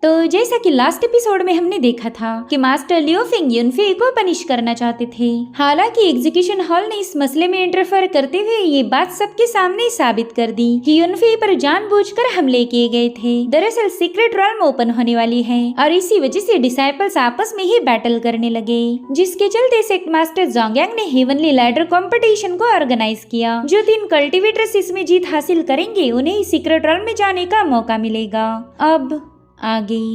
तो जैसा कि लास्ट एपिसोड में हमने देखा था कि मास्टर लियो फिंग युनफे को पनिश करना चाहते थे। हालांकि एग्जीक्यूशन हॉल ने इस मसले में इंटरफेयर करते हुए ये बात सबके सामने साबित कर दी कि युनफे पर जानबूझकर हमले किए गए थे। दरअसल सीक्रेट रॉल्म ओपन होने वाली है और इसी वजह से डिसाइपल्स आपस में ही बैटल करने लगे, जिसके चलते सेक्ट मास्टर जोंगयांग ने हेवनली लैडर कंपटीशन को ऑर्गेनाइज किया। जो 3 कल्टिवेटर्स इसमें जीत हासिल करेंगे उन्हें सीक्रेट रॉल्म में जाने का मौका मिलेगा। अब आगे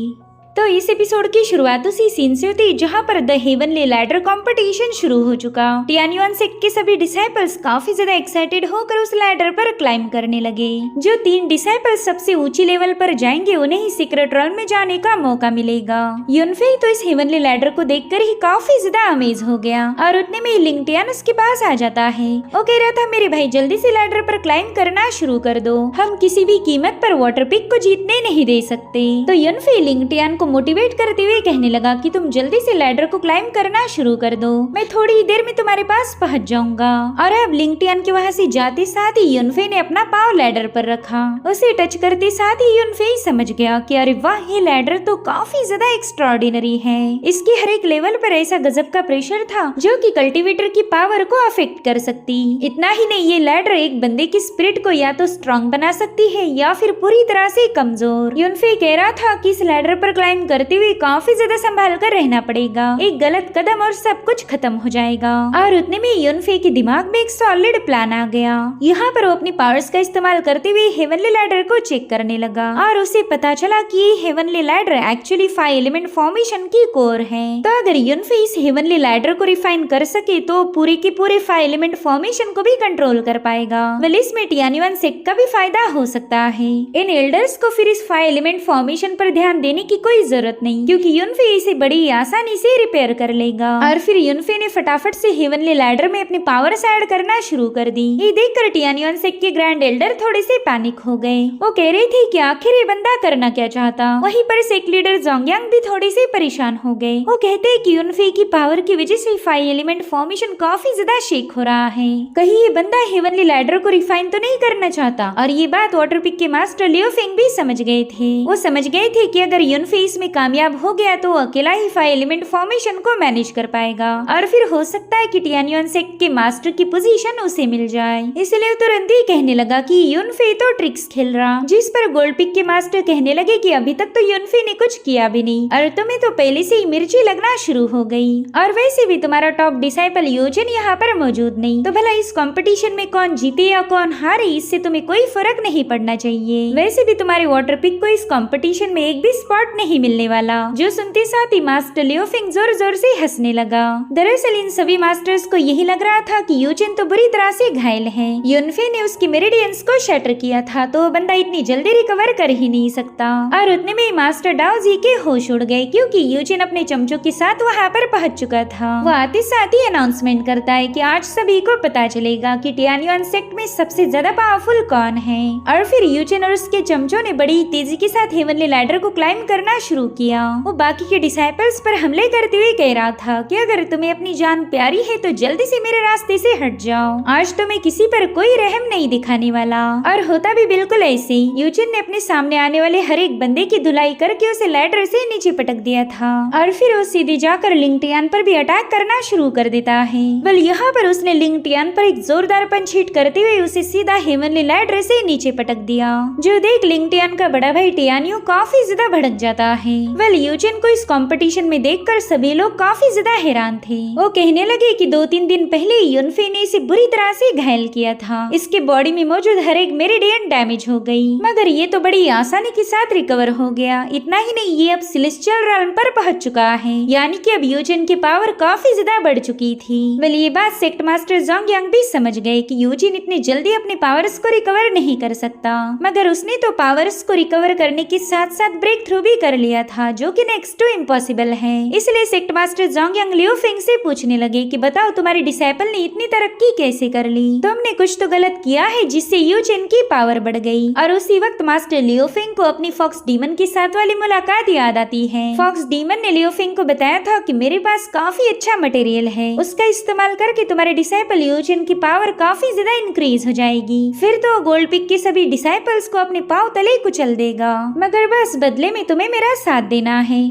तो इस एपिसोड की शुरुआत उसी सीन से होती जहां पर द हेवनली लैडर कंपटीशन शुरू हो चुका। टियानयुआन सेक्ट के सभी डिसाइपल्स काफी ज्यादा एक्साइटेड होकर उस लैडर पर क्लाइम करने लगे। जो 3 डिसाइपल्स सबसे ऊंची लेवल पर जाएंगे उन्हें ही सीक्रेट रॉल्म में जाने का मौका मिलेगा। युनफे तो इस हेवनली लैडर को देखकर ही काफी ज्यादा अमेज हो गया और उतने में लिंगटियान उसके पास आ जाता है। वो कह रहा था, मेरे भाई जल्दी से लैडर पर क्लाइम करना शुरू कर दो, हम किसी भी कीमत पर वाटर पिक को जीतने नहीं दे सकते। तो युनफे लिंगटियान को मोटिवेट करते हुए कहने लगा कि तुम जल्दी से लैडर को क्लाइम करना शुरू कर दो, मैं थोड़ी ही देर में तुम्हारे पास पहुंच जाऊंगा। और अब लिंगटियान के वहां से जाते साथ ही युनफे ने अपना पाँव लैडर पर रखा। उसे टच करते साथ ही युनफे समझ गया कि अरे वाह, ये लैडर तो काफी ज्यादा एक्स्ट्राऑर्डिनरी है। इसके हर एक लेवल पर ऐसा गजब का प्रेशर था जो कि कल्टीवेटर की पावर को अफेक्ट कर सकती। इतना ही नहीं, ये लैडर एक बंदे की स्पिरिट को या तो स्ट्रॉन्ग बना सकती है या फिर पूरी तरह से कमजोर। युनफे कह रहा था कि इस लैडर पर क्लाइम करते हुए काफी ज्यादा संभाल कर रहना पड़ेगा, एक गलत कदम और सब कुछ खत्म हो जाएगा। और उतने में युनफे के दिमाग में एक सॉलिड प्लान आ गया। यहाँ पर वो अपनी पावर्स का इस्तेमाल करते हुए हेवनली लैडर को चेक करने लगा और उसे पता चला कि ये heavenly ladder actually 5 element formation की कोर है। तो अगर युनफे इस हेवनली लैडर को रिफाइन कर सके तो पूरे के पूरे 5 एलिमेंट फॉर्मेशन को भी कंट्रोल कर पाएगा। वेल इसमें टियानयुआन सेक्ट का भी फायदा हो सकता है। इन एल्डर्स को फिर इस 5 एलिमेंट फॉर्मेशन पर ध्यान देने की कोई जरूरत नहीं, क्योंकि युनफे इसे बड़ी आसानी से रिपेयर कर लेगा। और फिर युनफे ने फटाफट से हेवनली लैडर में अपनी पावर्स ऐड करना शुरू कर दी। ये देखकर टियानयुआन सेक्ट के ग्रैंड एल्डर थोड़े से पैनिक हो गए। वो कह रही थी कि आखिर ये बंदा करना क्या चाहता। वहीं पर सेक्ट लीडर जोंगयांग भी थोड़े से परेशान हो गए। वो कहते हैं कि युनफे की पावर की वजह से 5 एलिमेंट फॉर्मेशन काफी ज्यादा शेक हो रहा है, कहीं ये बंदा हेवनली लैडर को रिफाइन तो नहीं करना चाहता। और ये बात वाटर पिक के मास्टर लियो फिंग भी समझ गए थे। वो समझ गए थे कि अगर युनफे इसमें कामयाब हो गया तो अकेला ही 5 एलिमेंट फॉर्मेशन को मैनेज कर पाएगा और फिर हो सकता है कि टियानयुआन सेक्ट के मास्टर की पोजीशन उसे मिल जाए। इसलिए तुरंत ही कहने लगा कि युनफे तो ट्रिक्स खेल रहा, जिस पर गोल्ड पिक के मास्टर कहने लगे कि अभी तक तो युनफे ने कुछ किया भी नहीं और तुम्हें तो पहले से ही मिर्ची लगना शुरू हो गई। और वैसे भी तुम्हारा टॉप डिसाइपल यूजिन यहाँ पर मौजूद नहीं, तो भला इस कंपटीशन में कौन जीते या कौन हारे इससे तुम्हें कोई फर्क नहीं पड़ना चाहिए। वैसे भी तुम्हारे वाटर पिक को इस कंपटीशन में एक भी स्पॉट नहीं मिलने वाला। जो सुनते साथ ही मास्टर लियो फिंग जोर जोर से हंसने लगा। दरअसल इन सभी मास्टर्स को यही लग रहा था कि यूजिन तो बुरी तरह से घायल है। युनफे ने उसकी मेरिडियंस को शटर किया था तो बंदा इतनी जल्दी रिकवर कर ही नहीं सकता। और उतने में मास्टर डाओजी के होश उड़ गए, क्योंकि यूजिन अपने चमचों के साथ वहाँ पर पहुंच चुका था। वो आते साथ ही अनाउंसमेंट करता है कि आज सभी को पता चलेगा कि टियानयुआन सेक्ट में सबसे ज्यादा पावरफुल कौन है। और फिर यूजिन और उसके चमचों ने बड़ी तेजी के साथ हेवनली लैडर को क्लाइम करना शुरू किया। वो बाकी के डिसाइपल्स पर हमले करते हुए कह रहा था कि अगर तुम्हें अपनी जान प्यारी है तो जल्दी से मेरे रास्ते से हट जाओ, आज तो मैं किसी पर कोई रहम नहीं दिखाने वाला। और होता भी बिल्कुल ऐसे ही। यूजिन ने अपने सामने आने वाले हर एक बंदे की धुलाई करके उसे लैडर से नीचे पटक दिया था और फिर वो सीधे जाकर लिंगटियान पर भी अटैक करना शुरू कर देता है। वेल यहाँ पर उसने लिंगटियान पर एक जोरदार पंच हिट करते हुए उसे सीधा हेवनली लैडर से नीचे पटक दिया, जो देख लिंगटियान का बड़ा भाई टियान्यू काफी ज्यादा भड़क जाता है। वेल यूजिन को इस कंपटीशन में देखकर सभी लोग काफी ज्यादा हैरान थे। वो कहने लगे कि 2-3 दिन पहले युनफे ने इसे बुरी तरह से घायल किया था, इसके बॉडी में मौजूद हर एक मेरिडियन डैमेज हो गई, मगर ये तो बड़ी आसानी के साथ रिकवर हो गया। इतना ही नहीं, ये अब सेलेस्टियल realm पर पहुंच चुका है, यानी कि अब यूजिन की पावर काफी ज्यादा बढ़ चुकी थी। वेल ये बात सेक्ट मास्टर जोंगयांग भी समझ गए कि यूजिन इतनी जल्दी अपने पावर्स को रिकवर नहीं कर सकता, मगर उसने तो पावर्स को रिकवर करने के साथ साथ ब्रेक थ्रू भी कर लिया था, जो कि नेक्स्ट टू इम्पॉसिबल है। इसलिए सेक्ट मास्टर जोंगयांग लियो फिंग से पूछने लगे कि बताओ तुम्हारे डिसाइपल ने इतनी तरक्की कैसे कर ली, तुमने कुछ तो गलत किया है जिससे यूजिन की पावर बढ़ गई। और उसी वक्त मास्टर लियो फिंग को अपनी फॉक्स डीमन के साथ वाली मुलाकात याद आती है। फॉक्स डीमन ने लियो फिंग को बताया था कि मेरे पास काफी अच्छा मटेरियल है, उसका इस्तेमाल करके तुम्हारे डिसाइपल यूजिन की पावर काफी ज्यादा इंक्रीज हो जाएगी, फिर तो गोल्ड पिक के सभी डिसाइपल्स को अपने पांव तले कुचल देगा, मगर बस बदले में तुम्हें मेरा का साथ देना है।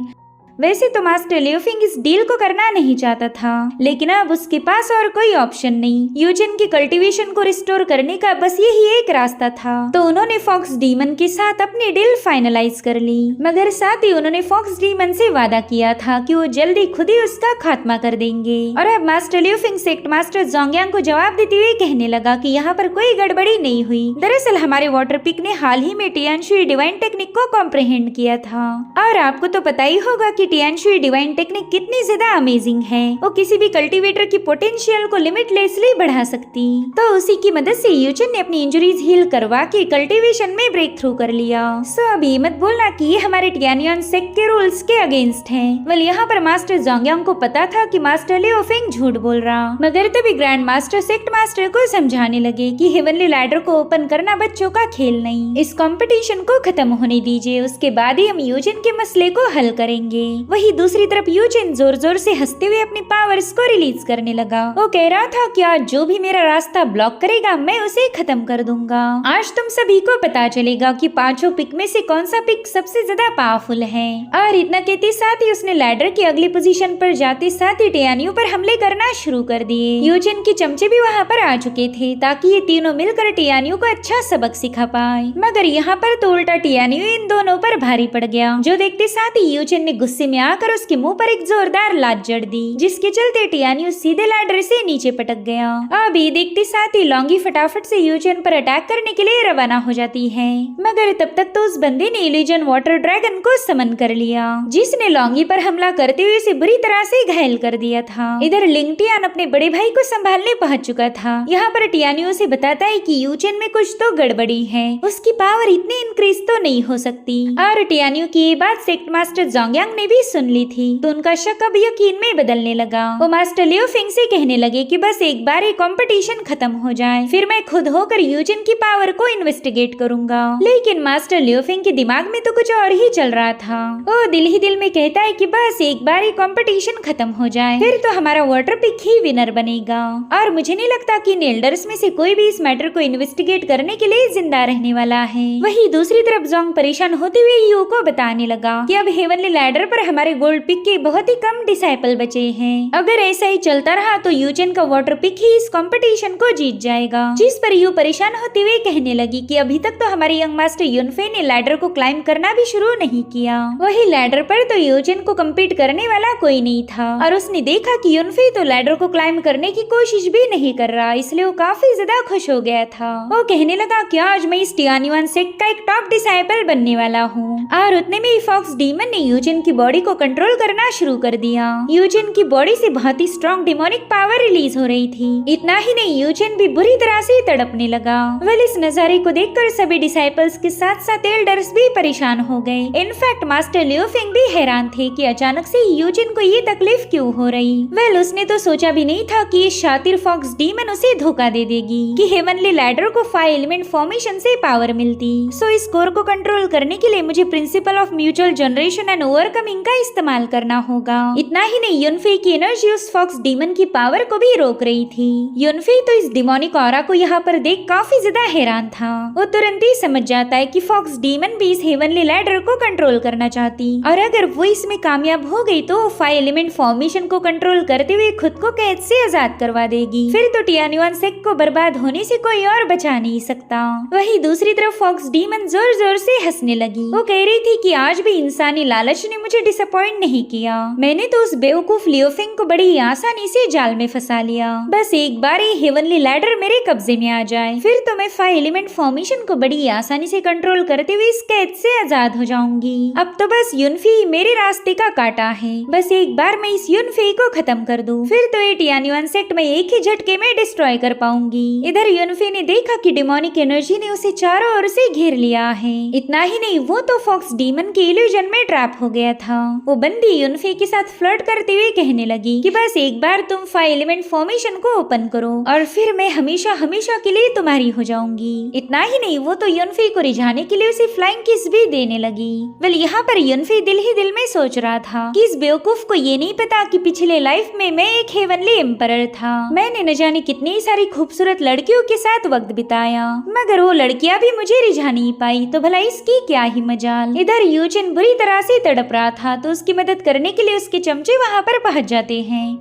वैसे तो मास्टर लियोफिंग इस डील को करना नहीं चाहता था, लेकिन अब उसके पास और कोई ऑप्शन नहीं। यूजिन की कल्टीवेशन को रिस्टोर करने का बस यही एक रास्ता था, तो उन्होंने फॉक्स डीमन के साथ अपनी डील फाइनलाइज कर ली। मगर साथ ही उन्होंने फॉक्स डीमन से वादा किया था कि वो जल्दी खुद ही उसका खात्मा कर देंगे। और अब मास्टर लियोफिंग सेक्ट मास्टर जोंगयांग को जवाब देते हुए कहने लगा कि यहाँ पर कोई गड़बड़ी नहीं हुई। दरअसल हमारे वाटर पिक ने हाल ही में टियानशुई डिवाइन टेक्निक को कॉम्प्रिहेंड किया था, और आपको तो पता ही होगा कि टियानशुई डिवाइन टेक्निक कितनी ज्यादा अमेजिंग है। वो किसी भी कल्टीवेटर की पोटेंशियल को लिमिटलेसली बढ़ा सकती। तो उसी की मदद से यूजिन ने अपनी इंजरीज हील करवा के कल्टीवेशन में ब्रेक थ्रू कर लिया। सो अब ये मत बोलना कि ये हमारे टियानियन सेक्ट के रूल्स के अगेंस्ट है। वेल यहाँ पर मास्टर जोंगयांग को पता था कि मास्टर लियोफिंग झूठ बोल रहा, मगर तभी ग्रैंड मास्टर सेक्ट मास्टर को समझाने लगे कि हेवनली लैडर को ओपन करना बच्चों का खेल नहीं, इस कंपटीशन को खत्म होने दीजिए, उसके बाद ही हम यूजिन के मसले को हल करेंगे। वही दूसरी तरफ यूजिन जोर जोर से हंसते हुए अपनी पावर्स को रिलीज करने लगा। वो कह रहा था कि आज जो भी मेरा रास्ता ब्लॉक करेगा मैं उसे खत्म कर दूंगा। आज तुम सभी को पता चलेगा कि पांचों पिक में से कौन सा पिक सबसे ज्यादा पावरफुल है। और इतना कहते साथ ही उसने लैडर की अगली पोजीशन पर जाते साथ ही टियानियों पर हमले करना शुरू कर दिए। यूजिन के चमचे भी वहाँ पर आ चुके थे ताकि ये तीनों मिलकर टियानियों को अच्छा सबक सिखा पाए, मगर यहाँ पर तो उल्टा टियानियों इन दोनों पर भारी पड़ गया, जो देखते साथ ही यूजिन ने गुस्से में आकर उसके मुंह पर एक जोरदार लात जड़ दी, जिसके चलते टियानियो सीधे लैडर से नीचे पटक गया। अब ये देखते साथ ही लॉन्गी फटाफट से यूजिन पर अटैक करने के लिए रवाना हो जाती है, मगर तब तक तो उस बंदे ने इल्यूजन वाटर ड्रैगन को समन कर लिया, जिसने लॉन्गी पर हमला करते हुए उसे बुरी तरह से घायल कर दिया था। इधर लिंगटियान अपने बड़े भाई को संभालने पहुंच चुका था। यहाँ पर टियानियो से बताता है कि यूजिन में कुछ तो गड़बड़ी है, उसकी पावर इतनी इंक्रीज तो नहीं हो सकती। और टियानियो की ये बात सेक्ट मास्टर जोंगयांग ने भी सुन ली थी, तो उनका शक अब यकीन में बदलने लगा। वो मास्टर लियोफिंग से कहने लगे कि बस एक बार ये कंपटीशन खत्म हो जाए, फिर मैं खुद होकर यूजिन की पावर को इन्वेस्टिगेट करूंगा। लेकिन मास्टर लियोफिंग के दिमाग में तो कुछ और ही चल रहा था। वो दिल ही दिल में कहता है कि बस एक बार ये कंपटीशन खत्म हो जाए, फिर तो हमारा वाटर पिक ही विनर बनेगा। और मुझे नहीं लगता कि इन एल्डर्स में से कोई भी इस मैटर को इन्वेस्टिगेट करने के लिए जिंदा रहने वाला है। वही दूसरी तरफ जोंग परेशान होते हुए यू को बताने लगा कि अब हेवनली लैडर पर हमारे गोल्ड पिक के बहुत ही कम डिसाइपल बचे हैं। अगर ऐसा ही चलता रहा तो यूजिन का वाटर पिक ही इस कंपटीशन को जीत जाएगा। जिस पर यू परेशान होते हुए कहने लगी कि अभी तक तो हमारे यंग मास्टर युनफे ने लैडर को क्लाइंब करना भी शुरू नहीं किया। वही लैडर पर तो यूजिन को कम्पीट करने वाला कोई नहीं था, और उसने देखा कि युनफे तो लैडर को क्लाइंब करने की कोशिश भी नहीं कर रहा, इसलिए वो काफी ज्यादा खुश हो गया था। वो कहने लगा कि आज मैं इस टियानियन सेक्ट का एक टॉप डिसाइपल बनने वाला हूँ। और उतने में फॉक्स डीमन ने यूजिन की बॉडी को कंट्रोल करना शुरू कर दिया। यूजिन की बॉडी से बहुत ही स्ट्रॉन्ग डिमोनिक पावर रिलीज हो रही थी। इतना ही नहीं, यूजिन भी बुरी तरह से तड़पने लगा। वेल इस नजारे को देखकर सभी डिसाइपल्स के साथ साथ एल्डर्स भी परेशान हो गए। इनफैक्ट मास्टर लियोफिंग भी हैरान थे कि अचानक से यूजिन को ये तकलीफ क्यों हो रही। वेल उसने तो सोचा भी नहीं था कि ये शातिर फॉक्स डीमन उसे धोखा दे देगी कि हेवनली लैडर को 5 एलिमेंट फॉर्मेशन से पावर मिलती। सो इस कोर को कंट्रोल करने के लिए मुझे principle of mutual generation and overcoming का इस्तेमाल करना होगा। इतना ही नहीं, युनफे की एनर्जी उस फॉक्स डीमन की पावर को भी रोक रही थी। युनफे तो इस डिमोनिक ऑरा को यहाँ पर देख काफी ज्यादा हैरान था। वो तुरंत ही समझ जाता है कि फॉक्स डीमन भी इस हेवनली लैडर को कंट्रोल करना चाहती, और अगर वो इसमें कामयाब हो गई तो 5 एलिमेंट फॉर्मेशन को कंट्रोल करते हुए खुद को कैद से आजाद करवा देगी। फिर तो टियानियन सेक्ट को बर्बाद होने से कोई और बचा नहीं सकता। वही दूसरी तरफ फॉक्स डीमन जोर जोर से हंसने लगी। वो कह रही थी कि आज भी इंसानी लालच ने मुझे डिसअपॉइंट नहीं किया। मैंने तो उस बेवकूफ लियोफिंग को बड़ी आसानी से जाल में फंसा लिया। बस एक बार ही हेवनली लैडर मेरे कब्जे में आ जाए, फिर तो मैं 5 एलिमेंट फॉर्मेशन को बड़ी आसानी से कंट्रोल करते हुए इस कैद से आजाद हो जाऊंगी। अब तो बस युनफे मेरे रास्ते का कांटा है, बस एक बार मैं इस युनफे को खत्म कर दूं, फिर तो ये टियानियन सेक्ट में एक ही झटके में डिस्ट्रॉय कर पाऊंगी। इधर युनफे ने देखा कि डिमोनिक एनर्जी ने उसे चारों ओर से घेर लिया है। इतना ही नहीं, वो तो फॉक्स डीमन के इल्यूजन में ट्रैप हो गया था। वो बंदी युनफे के साथ फ्लर्ट करते हुए कहने लगी कि बस एक बार तुम 5 एलिमेंट फॉर्मेशन को ओपन करो और फिर मैं हमेशा हमेशा के लिए तुम्हारी हो जाऊंगी। इतना ही नहीं, वो तो युनफे को रिझाने के लिए उसे फ्लाइंग किस भी देने लगी। वेल यहाँ पर युनफे दिल ही दिल में सोच रहा था कि इस बेवकूफ को ये नहीं पता कि पिछले लाइफ में मैं एक हेवनली एम्परर था। मैंने न जाने कितनी सारी खूबसूरत लड़कियों के साथ वक्त बिताया, मगर वो लड़कियां भी मुझे रिझा नहीं पाई, तो भला इसकी क्या ही मजाल। इधर यूचिन बुरी तरह से तड़प रहा था, तो उसकी मदद करने के लिए उसके चमचे वहाँ पर पहुँच जाते हैं,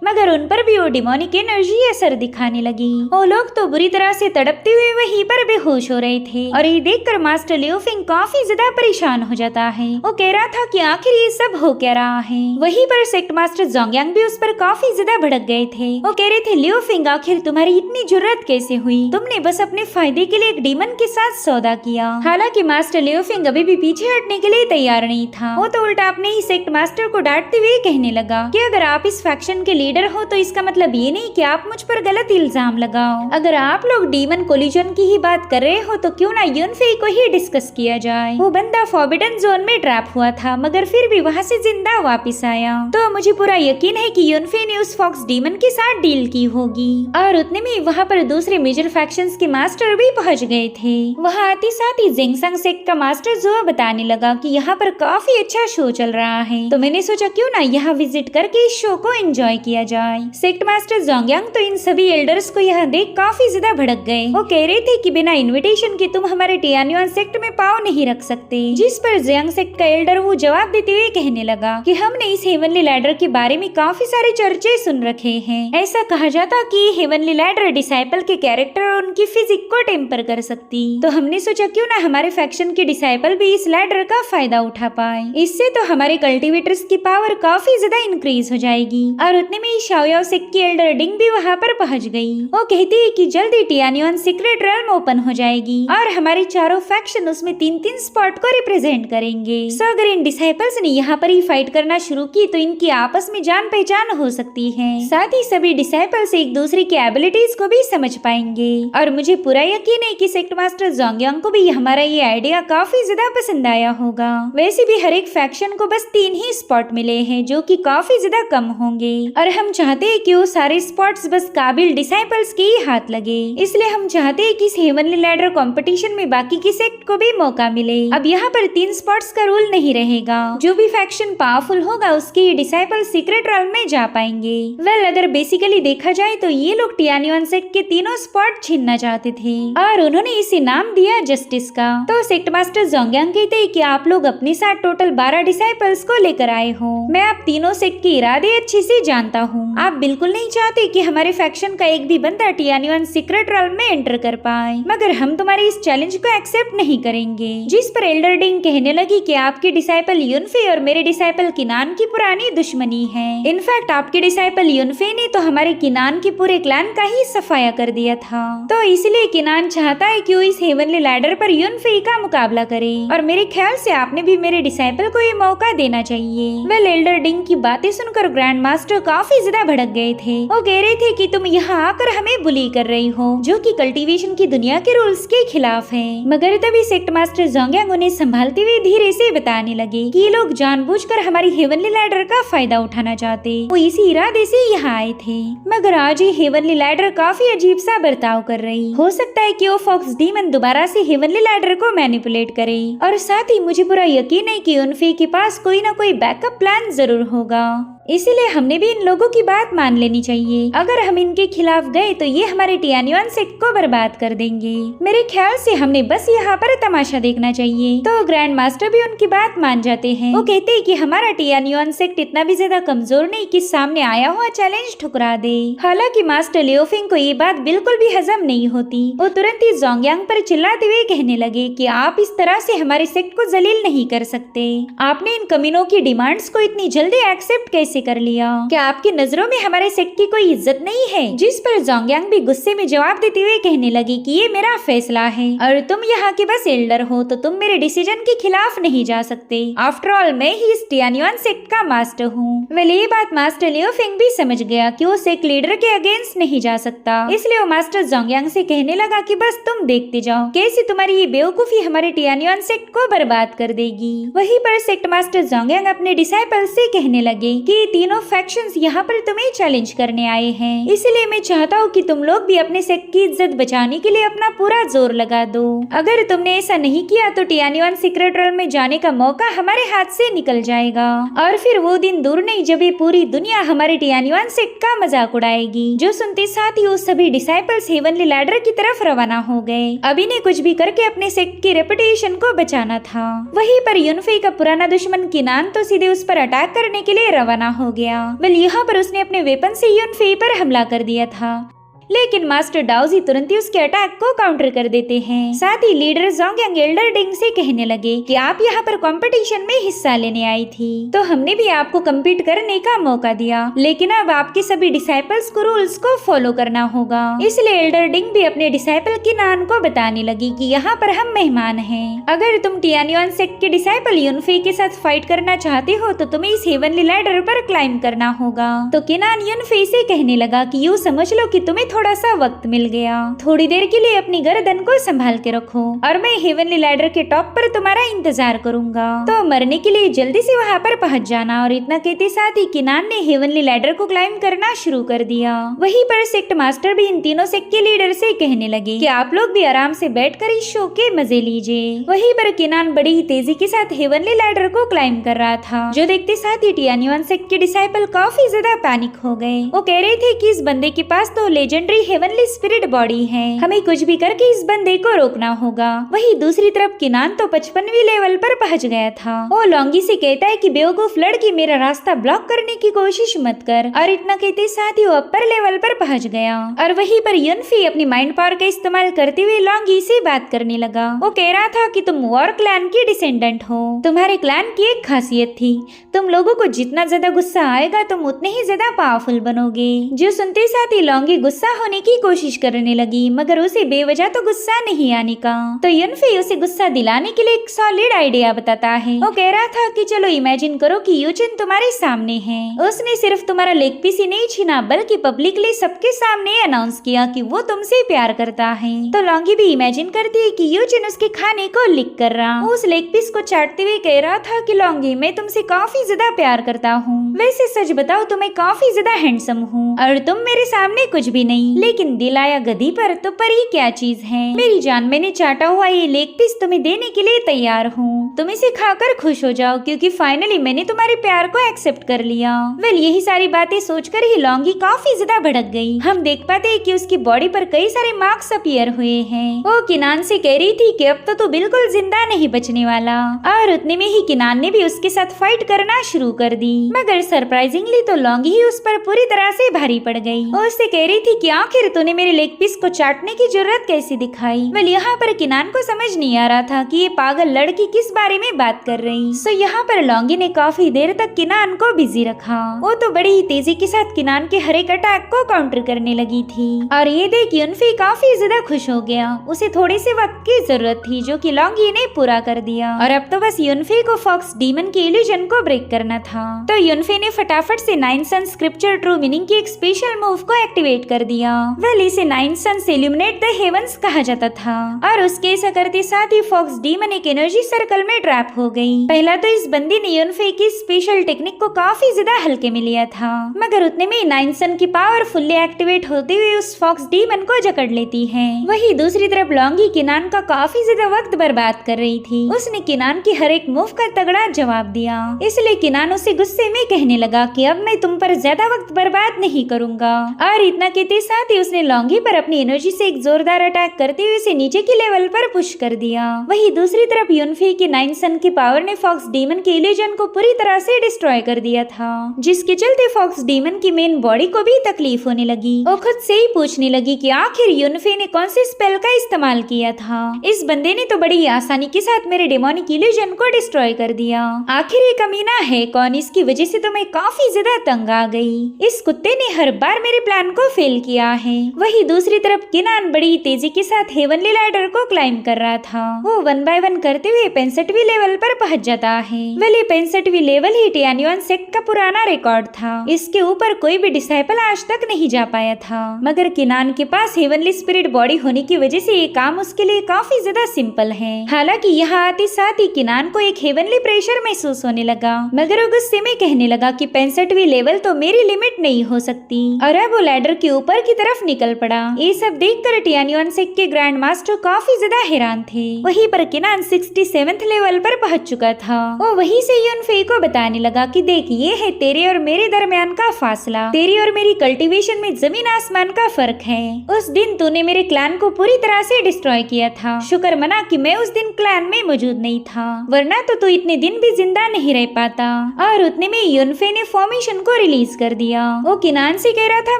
मगर उन पर भी वो डिमोनिक एनर्जी असर दिखाने लगी। वो लोग तो बुरी तरह से तड़पते हुए वहीं पर बेहोश हो रहे थे और ये देखकर मास्टर लियोफिंग काफी ज्यादा परेशान हो जाता है। वो कह रहा था कि आखिर ये सब हो क्या रहा है। वहीं पर सेक्ट मास्टर जोंगयांग भी उस पर काफी ज्यादा भड़क गए थे। वो कह रहे थे, लियोफिंग आखिर तुम्हारी इतनी जुर्रत कैसे हुई? तुमने बस अपने फायदे के लिए एक डीमन के साथ सौदा किया। हालांकि मास्टर लियोफिंग अभी भी पीछे हटने के लिए तैयार नहीं था। वो तो उल्टा अपने ही सेक्ट मास्टर को डांटते हुए कहने लगा कि अगर आप इस फैक्शन के लीडर हो तो इसका मतलब ये नहीं कि आप मुझ पर गलत इल्जाम लगाओ। अगर आप लोग डीमन कोलिजन की ही बात कर रहे हो तो क्यों ना युनफे को ही डिस्कस किया जाए। वो बंदा फॉरबिडन जोन में ट्रैप हुआ था, मगर फिर भी वहाँ से जिंदा वापस आया। तो मुझे पूरा यकीन है कि युनफे ने उस फॉक्स डीमन के साथ डील की होगी। और उतने में वहाँ पर दूसरे मेजर फैक्शंस के मास्टर भी पहुँच गए थे। वहाँ आते साथ ही जेंगसंग सेक्ट का मास्टर जो बताने लगा कि यहाँ पर काफी अच्छा शो चल रहा है, तो मैंने सोचा क्यों ना यहाँ विजिट करके इस शो को एंजॉय किया जाए। सेक्ट मास्टर जोंगयांग तो इन सभी एल्डर्स को यहाँ देख काफी ज्यादा भड़क गए। वो कह रहे थे कि बिना इनविटेशन के तुम हमारे टियान्युआन सेक्ट में पाँव नहीं रख सकते। जिस पर जियांग सेक्ट का एल्डर वो जवाब देते हुए कहने लगा कि हमने इस हेवनली लैडर के बारे में काफी सारे चर्चे सुन रखे हैं। ऐसा कहा जाता कि हेवनली लैडर डिसाइपल के कैरेक्टर और उनकी फिजिक को टेम्पर कर सकती। तो हमने सोचा क्यों ना हमारे फैक्शन के डिसाइपल भी इस लैडर का फायदा उठा पाए। इससे तो हमारे कल्टिवेटर्स की पावर काफी ज्यादा इंक्रीज हो जाएगी। और उतने में शाओयाओ सेक्ट की एल्डर डिंग भी वहाँ पर पहुँच गई। वो कहती है कि जल्दी टियान्युआन सीक्रेट रेल्म ओपन हो जाएगी और हमारे चारों फैक्शन उसमें 3-3 स्पॉट को रिप्रेजेंट करेंगे। सो अगर इन डिसाइपल्स ने यहाँ पर ही फाइट करना शुरू की तो इनकी आपस में जान पहचान हो सकती है। साथ ही सभी डिसाइपल्स एक दूसरे की एबिलिटीज को भी समझ पाएंगे। और मुझे पूरा यकीन है कि सेक्ट मास्टर जोंगयांग को भी हमारा ये आइडिया काफी ज्यादा पसंद आया होगा। वैसे भी हर एक फैक्शन को बस 3 ही स्पॉट मिले हैं, जो कि काफी ज्यादा कम होंगे, और हम चाहते हैं कि वो सारे स्पॉट्स बस काबिल डिसाइपल्स के ही हाथ लगे। इसलिए हम चाहते हैं कि इस हेवनली लैडर कंपटीशन में बाकी की सेक्ट को भी मौका मिले। अब यहाँ पर 3 स्पॉट्स का रूल नहीं रहेगा। जो भी फैक्शन पावरफुल होगा उसके ही डिसाइपल सीक्रेट रेल्म में जा पाएंगे। वेल, अगर बेसिकली देखा जाए तो ये लोग टियान्युआन सेक्ट के तीनों स्पॉट छीनना चाहते थे और उन्होंने इसे नाम दिया जस्टिस का। तो सेक्ट मास्टर जोंगयांग कहते हैं कि आप लोग अपने साथ टोटल 12 डिसाइपल्स को लेकर आए हो। मैं आप तीनों सेक्ट के इरादे अच्छे से जानता हूँ। आप बिल्कुल नहीं चाहते कि हमारे फैक्शन का एक भी बंदा टियान्युआन सीक्रेट रेल्म में एंटर कर पाए, मगर हम तुम्हारे इस चैलेंज को एक्सेप्ट नहीं करेंगे। जिस पर एल्डर डिंग कहने लगी कि आपके डिसाइपल युनफे और मेरे डिसाइपल किनान की पुरानी दुश्मनी है। इनफैक्ट आपके डिसाइपल युनफे ने तो हमारे किनान के पूरे क्लैन का ही सफाया कर दिया था। तो इसलिए किनान चाहता है कि वो इस हेवनली लैडर पर युनफे का मुकाबला करे, और मेरे ख्याल से आपने भी मेरे डिसाइपल को ये मौका देना चाहिए। वेल, एल्डर डिंग की बातें सुनकर ग्रैंड मास्टर काफी ज्यादा भड़क गए थे। वो कह रहे थे कि तुम यहाँ आकर हमें बुली कर रही हो, जो कि कल्टीवेशन की दुनिया के रूल्स के खिलाफ है। मगर तभी सेक्ट मास्टर जोंगयांग उन्हें संभालते हुए धीरे से बताने लगे कि ये लोग जानबूझकर हमारी हेवनली लैडर का फायदा उठाना चाहते। वो इसी इरादे से यहाँ आए थे, मगर आज ये हेवनली लैडर काफी अजीब सा बर्ताव कर रही। हो सकता है कि वो फॉक्स डीमन दोबारा से हेवनली लैडर को मैनिपुलेट करे। और साथ ही मुझे पूरा यकीन है कि युनफे के पास कोई ना कोई बैकअप प्लान जरूर होगा। इसीलिए हमने भी इन लोगों की बात मान लेनी चाहिए। अगर हम इनके खिलाफ गए तो ये हमारे टियान्युआन सेक्ट को बर्बाद कर देंगे। मेरे ख्याल से हमने बस यहाँ पर तमाशा देखना चाहिए। तो ग्रैंड मास्टर भी उनकी बात मान जाते हैं। वो कहते हैं कि हमारा टियान्युआन सेक्ट इतना भी ज्यादा कमजोर नहीं कि सामने आया हुआ चैलेंज ठुकरा दे। हालांकि मास्टर लियोफिंग को ये बात बिल्कुल भी हजम नहीं होती। वो तुरंत ही जोंगयांग पर चिल्लाते हुए कहने लगे कि आप इस तरह से हमारे सेक्ट को जलील नहीं कर सकते। आपने इन कमीनों की डिमांड्स को इतनी जल्दी एक्सेप्ट कैसे कैसे कर लिया? क्या आपकी नजरों में हमारे सेक्ट की कोई इज्जत नहीं है? जिस पर जोंगयांग भी गुस्से में जवाब देते हुए कहने लगी कि ये मेरा फैसला है और तुम यहाँ के बस एल्डर हो तो तुम मेरे डिसीजन के खिलाफ नहीं जा सकते। आफ्टर ऑल मैं ही इस टियान्युआन सेक्ट का मास्टर हूँ। वेल ये बात मास्टर लियो फेंग भी समझ गया कि वो सेक्ट लीडर के अगेंस्ट नहीं जा सकता, इसलिए वो मास्टर जोंगयांग से कहने लगा कि बस तुम देखते जाओ कैसे तुम्हारी ये बेवकूफी हमारे टियान्युआन सेक्ट को बर्बाद कर देगी। वहीं पर सेक्ट मास्टर जोंगयांग अपने डिसाइपल से कहने लगे कि ये तीनों फैक्शंस यहाँ पर तुम्हें चैलेंज करने आए हैं, इसलिए मैं चाहता हूँ कि तुम लोग भी अपने सेक्ट की इज्जत बचाने के लिए अपना पूरा जोर लगा दो। अगर तुमने ऐसा नहीं किया तो टियान्युआन सीक्रेट रोल में जाने का मौका हमारे हाथ से निकल जाएगा और फिर वो दिन दूर नहीं जब ये पूरी दुनिया हमारे टियान्युआन सेक्ट का मजाक उड़ाएगी। जो सुनते साथ ही वो सभी डिसाइपल्स हेवनली लैडर की तरफ रवाना हो गए। अभी ने कुछ भी करके अपने सेक्ट की रेपुटेशन को बचाना था। वहीं पर युनफेई का पुराना दुश्मन किनान तो सीधे उस पर अटैक करने के लिए रवाना हो गया। वेल यहाँ पर उसने अपने वेपन से युनफेई पर हमला कर दिया था, लेकिन मास्टर डाओजी तुरंत ही उसके अटैक को काउंटर कर देते हैं। साथ ही लीडर जोंगयांग एल्डर डिंग से कहने लगे कि आप यहाँ पर कंपटीशन में हिस्सा लेने आई थी तो हमने भी आपको कम्पीट करने का मौका दिया, लेकिन अब आपके सभी डिसाइपल्स को रूल्स को फॉलो करना होगा। इसलिए एल्डर डिंग भी अपने डिसाइपल किनान को बताने लगी कि यहाँ पर हम मेहमान हैं। अगर तुम टियान्युआन सेक्ट के डिसाइपल युनफेई के साथ फाइट करना चाहते हो तो तुम्हें इस हेवनली लैडर पर क्लाइंब करना होगा। तो किनान युनफेई से कहने लगा कि यूँ समझ लो कि तुम्हें थोड़ा सा वक्त मिल गया, थोड़ी देर के लिए अपनी गर्दन को संभाल के रखो और मैं हेवनली लैडर के टॉप पर तुम्हारा इंतजार करूंगा, तो मरने के लिए जल्दी से वहाँ पर पहुँच जाना। और इतना कहते साथ ही किनान ने हेवनली लैडर को क्लाइंब करना शुरू कर दिया। वहीं पर सेक्ट मास्टर भी इन तीनों सेक्ट के लीडर से कहने लगे कि आप लोग भी आराम से बैठकर इस शो के मजे लीजिए। वहीं पर किनान बड़ी ही तेजी के साथ हेवनली लैडर को क्लाइंब कर रहा था, जो देखते साथ ही टियान्युआन सेक्ट के डिसाइपल काफी ज्यादा पैनिक हो गए। वो कह रहे थे कि इस बंदे के पास तो लेजेंडरी हेवनली स्पिरिट बॉडी है, हमें कुछ भी करके इस बंदे को रोकना होगा। वहीं दूसरी तरफ किनान तो 55वीं लेवल पर पहुंच गया था। वो लॉन्गी से कहता है कि बेवकूफ लड़की मेरा रास्ता ब्लॉक करने की कोशिश मत कर, और इतना कहते साथ ही वो अपर लेवल पर पहुंच गया। और वहीं पर युनफी अपनी माइंड पावर का इस्तेमाल करते हुए लॉन्गी से बात करने लगा। वो कह रहा था कि तुम वॉर क्लैन की डिसेंडेंट हो, तुम्हारे क्लैन की एक खासियत थी, तुम लोगों को जितना ज्यादा गुस्सा आएगा तुम उतने ही ज्यादा पावरफुल बनोगे। जो सुनते साथ ही लॉन्गी गुस्सा होने की कोशिश करने लगी, मगर उसे बेवजह तो गुस्सा नहीं आने का। तो युनफी उसे गुस्सा दिलाने के लिए एक सॉलिड आइडिया बताता है। वो कह रहा था कि चलो इमेजिन करो कि यूचिन तुम्हारे सामने है, उसने सिर्फ तुम्हारा लेग पीस ही नहीं छीना बल्कि पब्लिकली सबके सामने अनाउंस किया कि वो तुमसे प्यार करता है। तो लॉन्गी भी इमेजिन करती है कि यूचिन उसके खाने को लिक कर रहा। उस लेग पीस को चाटते हुए कह रहा था कि लॉन्गी मैं तुमसे काफी ज्यादा प्यार करता हूँ, वैसे सच बताओ तो मैं काफी ज्यादा हैंडसम हूँ और तुम मेरे सामने कुछ भी नहीं, लेकिन दिल आया गधी पर तो परी क्या चीज है। मेरी जान, मैंने चाटा हुआ ये लेग पीस तुम्हें देने के लिए तैयार हूँ, तुम इसे खाकर खुश हो जाओ क्योंकि फाइनली मैंने तुम्हारे प्यार को एक्सेप्ट कर लिया। वेल यही सारी बातें सोचकर ही लॉन्गी काफी ज्यादा भड़क गई। हम देख पाते हैं कि उसकी बॉडी पर कई सारे मार्क्स अपीयर हुए हैं। वो किनान से कह रही थी कि अब तो तू बिल्कुल जिंदा नहीं बचने वाला, और उतने में ही किनान ने भी उसके साथ फाइट करना शुरू कर दी। मगर सरप्राइजिंगली तो लॉन्गी ही उस पर पूरी तरह से भारी पड़ गई। वो उससे कह रही थी कि आखिर तूने मेरे लेग पीस को चाटने की जरूरत कैसे दिखाई। वेल यहाँ पर किनान को समझ नहीं आ रहा था कि ये पागल लड़की किस बारे में बात कर रही। सो यहाँ पर लॉन्गी ने काफी देर तक किनान को बिजी रखा। वो तो बड़ी ही तेजी के साथ किनान के हर एक अटैक को काउंटर करने लगी थी, और ये देख युनफी काफी ज्यादा खुश हो गया। उसे थोड़े से वक्त की जरूरत थी जो कि लॉन्गी ने पूरा कर दिया, और अब तो बस युनफी को फॉक्स डीमन के इल्यूजन को ब्रेक करना था। तो युनफी ने फटाफट से 9 सन स्क्रिप्चर ट्रू मीनिंग की एक स्पेशल मूव को एक्टिवेट कर दिया। वेल इसे 9 सन से इल्यूमिनेट द हेवंस कहा जाता था, और उसके ऐसा करते साथ ही फॉक्स डीमन एक एनर्जी सर्कल में ट्रैप हो गई। पहला तो इस बंदी ने युनफी की स्पेशल टेक्निक को काफी ज्यादा हल्के में लिया था, मगर उतने में 9 सन की पावर फुल्ली एक्टिवेट होते हुए उस फॉक्स डीमन को जकड़ लेती है। वही दूसरी तरफ लॉन्गी किनान का काफी ज्यादा वक्त बर्बाद कर रही थी। उसने किनान की हर एक मूव का तगड़ा जवाब दिया, इसलिए किनान उसे गुस्से में कहने लगा कि अब मैं तुम पर ज्यादा वक्त बर्बाद नहीं करूंगा। और इतना कहते साथ ही उसने लॉन्गी पर अपनी एनर्जी से एक जोरदार अटैक करते हुए उसे नीचे के लेवल पर पुश कर दिया। वहीं दूसरी तरफ यूनफे की 9 सन की पावर ने फॉक्स डीमन के इल्यूजन को पूरी तरह से डिस्ट्रॉय कर दिया था, जिसके चलते फॉक्स डीमन की मेन बॉडी को भी तकलीफ होने लगी। वो खुद से ही पूछने लगी कि आखिर यूनफे ने कौन से स्पेल का इस्तेमाल किया था। इस बंदे ने तो बड़ी आसानी के साथ मेरे डेमोनिक इल्यूजन को डिस्ट्रॉय कर दिया। आखिर ये कमीना है कौन, इसकी वजह से तो मैं काफी ज्यादा तंग आ गई। इस कुत्ते ने हर बार मेरे प्लान को फेल किया है। वहीं दूसरी तरफ किनान बड़ी तेजी के साथ हेवनली लैडर को क्लाइंब कर रहा था। वो 1 बाय 1 करते हुए 65वीं लेवल पर पहुंच जाता है। वेल 65वीं लेवल ही टियान्युआन सेक्ट का पुराना रिकॉर्ड था। इसके ऊपर कोई भी डिसाइपल आज तक नहीं जा पाया था, मगर किनान के पास हेवनली स्पिरिट बॉडी होने की वजह से ये काम उसके लिए काफी ज्यादा सिंपल है। हालांकि यहाँ आते साथ ही किनान को एक हेवनली प्रेशर महसूस होने लगा, मगर वो गुस्से में कहने लगा कि 65वीं लेवल तो मेरी लिमिट नहीं हो सकती, और अब वो लैडर के ऊपर की तरफ निकल पड़ा। ये सब देखकर टियान्युआन सेक्ट के ग्रैंड मास्टर काफी ज्यादा हैरान थे। वहीं पर किनान 67th लेवल पर पहुंच चुका था। वो वहीं से यूनफे को बताने लगा कि देख, ये है तेरे और मेरे दरमियान का फासला। तेरी और मेरी कल्टीवेशन में जमीन आसमान का फर्क है। उस दिन तूने मेरे क्लैन को पूरी तरह से डिस्ट्रॉय किया था। शुक्र मना कि मैं उस दिन क्लैन में मौजूद नहीं था, वरना तो तू इतने दिन भी जिंदा नहीं रह पाता। और उतने में यूनफे ने फॉर्मेशन को रिलीज कर दिया। वो किनान से कह रहा था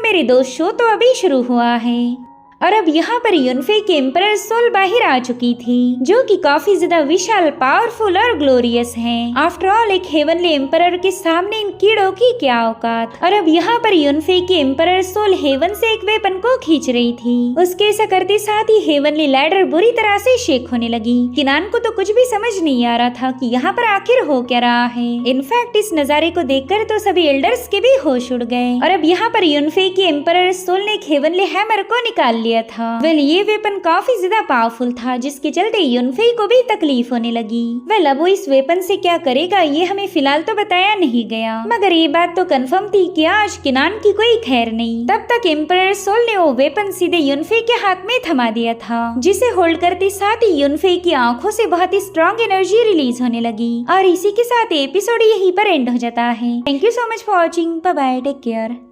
मेरे दोस्त शो तो अभी शुरू हुआ है। और अब यहाँ पर यूनफे की एम्परर सोल बाहर आ चुकी थी, जो कि काफी ज्यादा विशाल, पावरफुल और ग्लोरियस है। आफ्टर ऑल एक हेवनली एम्परर के सामने इन कीड़ों की क्या औकात। और अब यहाँ पर यूनफे की एम्परर सोल हेवन से एक वेपन को खींच रही थी। उसके ऐसा करते साथ ही हेवनली लैडर बुरी तरह से शेक होने लगी। किनान को तो कुछ भी समझ नहीं आ रहा था कि यहाँ पर आखिर हो क्या रहा है। इनफैक्ट इस नजारे को देखकर तो सभी एल्डर्स के भी होश उड़ गए। और अब यहाँ पर यूनफे की एम्परर सोल ने एक हेवनली हैमर को निकाल लिया था। वेल ये वेपन काफी ज्यादा पावरफुल था, जिसके चलते यूनफे को भी तकलीफ होने लगी। वेल अब वो इस वेपन से क्या करेगा ये हमें फिलहाल तो बताया नहीं गया, मगर ये बात तो कंफर्म थी कि आज किनान की कोई खैर नहीं। तब तक एम्परर सोल ने वो वेपन सीधे यूनफे के हाथ में थमा दिया था, जिसे होल्ड करते साथ ही यूनफे की आंखों से बहुत ही स्ट्रॉन्ग एनर्जी रिलीज होने लगी। और इसी के साथ एपिसोड यहीं पर एंड हो जाता है। Thank you so much for watching. Bye bye, take care.